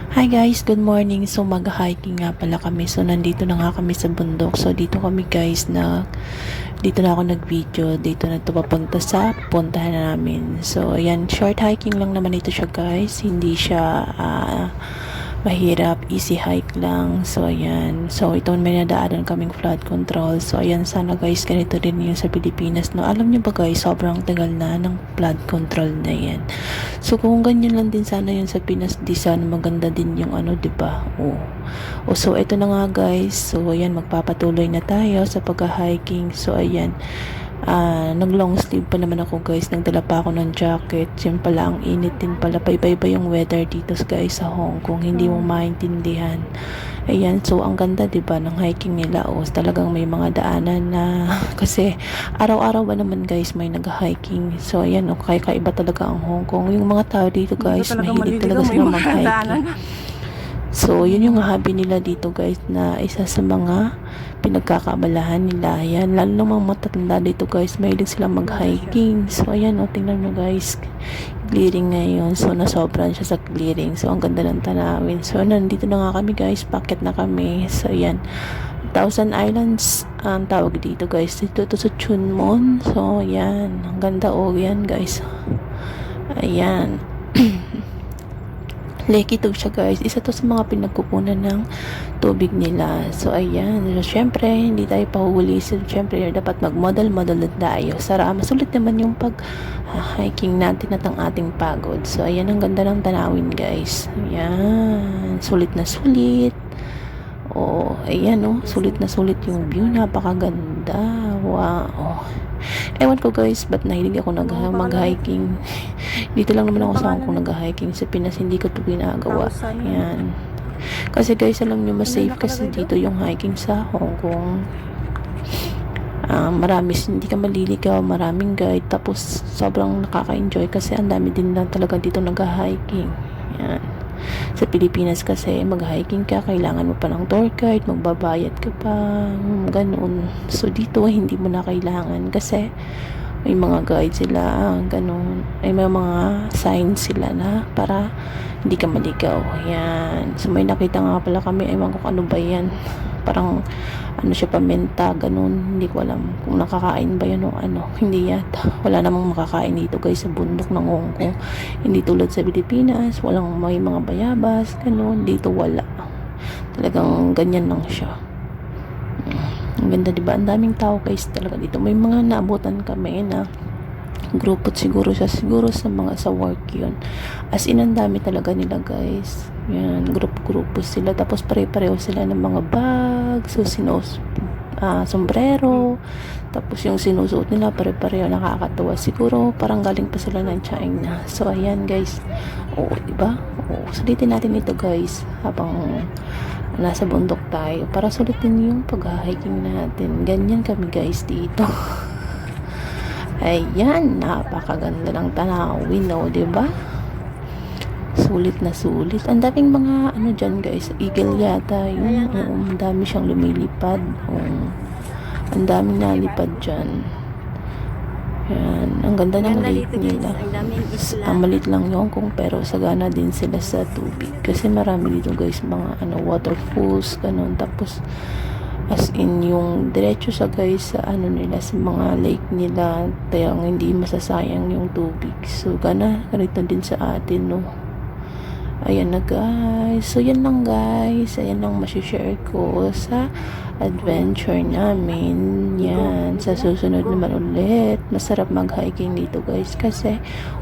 Hi guys, good morning. So mag-hiking nga pala kami. So nandito na nga kami sa bundok. So dito kami guys dito na ako nag-video. Dito na ito papunta sa puntahan namin. So ayan, short hiking lang naman ito siya guys. Hindi siya mahirap, easy hike lang. So ayan, so ito may nadaanan kaming flood control. So ayan, sana guys ganito din yung sa Pilipinas, no? Alam niyo ba guys, sobrang tagal na ng flood control na yan. So kung ganyan lang din sana yun sa Pinas, di sana maganda din yung ano, 'di ba? So ito na nga guys. So ayan, magpapatuloy na tayo sa pagka-hiking. So ayan, nag long sleeve pa naman ako guys, nagdala pa ako ng jacket. Yun pala, ang init din pala, paiba-iba yung weather dito guys sa Hong Kong, hindi mo maintindihan. Ayan, so ang ganda 'di ba ng hiking nila. Talagang may mga daanan na kasi araw-araw ba naman guys may nag-hiking. So ayan, kaya kaiba talaga ang Hong Kong. Yung mga tao dito guys, mahilig talaga sila mag-hiking. So, yun yung hobby nila dito guys, na isa sa mga pinagkakaabalahan nila. Yan, lalo ng mga matatanda dito guys, mahilig silang mag-hiking. So, ayan o, tingnan mo guys, clearing ngayon. So, nasobran siya sa clearing. So, ang ganda ng tanawin. So, nandito na nga kami guys, packet na kami. So, ayan, Thousand Islands ang tawag dito guys. Dito to sa Chunmon. So, ayan, ang ganda o yan guys. Ayan. Lake ito siya guys, isa to sa mga pinagkukunan ng tubig nila. So ayan, so, syempre hindi tayo pahuhuli. So syempre dapat mag-model na tayo. Masulit naman yung pag-hiking natin at ang ating pagod. So ayan, ang ganda ng tanawin guys. Ayan, sulit na sulit. Ayan sulit na sulit yung view, napakaganda. Wow. Ewan ko guys, ba't nahilig ako mag-hiking. Dito lang naman ako sa Hong Kong nag-hiking. Sa Pinas hindi ko ito ginagawa. Ayan. Kasi guys, alam nyo, mas safe kasi dito yung hiking sa Hong Kong. Hindi ka maliligaw, maraming guide, tapos sobrang nakaka-enjoy kasi ang dami din lang talaga dito nag-hiking. Ayan. Sa Pilipinas kasi mag-hiking ka, kailangan mo pa ng tour guide, magbabayad ka pa, ganun. So dito hindi mo na kailangan kasi may mga guide sila, ganun. May mga signs sila na para hindi ka maligaw. Ayan. So may nakita nga pala kami, ewan ko ano ba yan, parang ano siya, paminta, ganun. Hindi ko alam kung nakakain ba yan o ano. Hindi yata, wala namang makakain dito guys sa bundok ng Hong Kong. Hindi tulad sa Pilipinas, may mga bayabas, ganun. Dito wala, talagang ganyan lang siya. Ang ganda diba, ang daming tao guys talaga dito. May mga naabutan kami na grupo, siguro sa mga sa work yun. As in, ang dami talaga nila guys. Yan, grupo sila. Tapos pare-pareho sila ng mga bag, so sombrero. Tapos yung sinusuot nila pare-pareho, nakakatuwa. Siguro parang galing pa sila ng China. So ayan guys. Diba? Sulitin natin ito guys habang nasa bundok tayo para sulitin yung pag-hiking natin. Ganyan kami guys dito. Ayan, napakaganda ng tanawin, diba? Sulit na sulit. Ang daming mga ano dyan guys, eagle yata yun. Ang dami siyang lumilipad. Ang daming nalipad dyan. Yan, ang ganda ng lake nila. Ang maliit lang yung kung, pero sagana din sila sa tubig. Kasi marami dito guys, mga waterfalls, ganun. Tapos as in yung diretso sa guys sa nila, sa mga lake nila, tayang hindi masasayang yung tubig. So ganito din sa atin, no. Ayan na guys. So yan lang guys, ayan lang masishare ko sa adventure namin. Yan, sa susunod naman ulit. Masarap mag-hiking dito guys kasi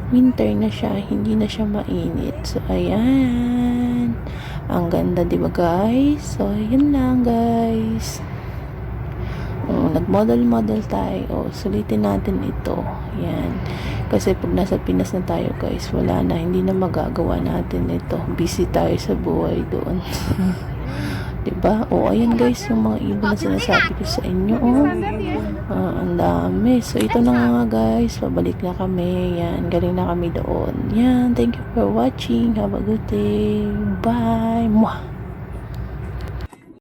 winter na siya, hindi na siya mainit. So ayan, ang ganda diba guys. So yan lang guys. Nag-model tayo. Sulitin natin ito. Yan. Kasi pag nasa Pinas na tayo guys, wala na, hindi na magagawa natin ito. Busy tayo sa buhay doon. Diba? Ayan guys, yung mga ibon na sinasabi ko sa inyo. Ang dami. So ito na nga guys, pabalik na kami. Yan, galing na kami doon. Yan, thank you for watching. Have a good day. Bye. Mwah.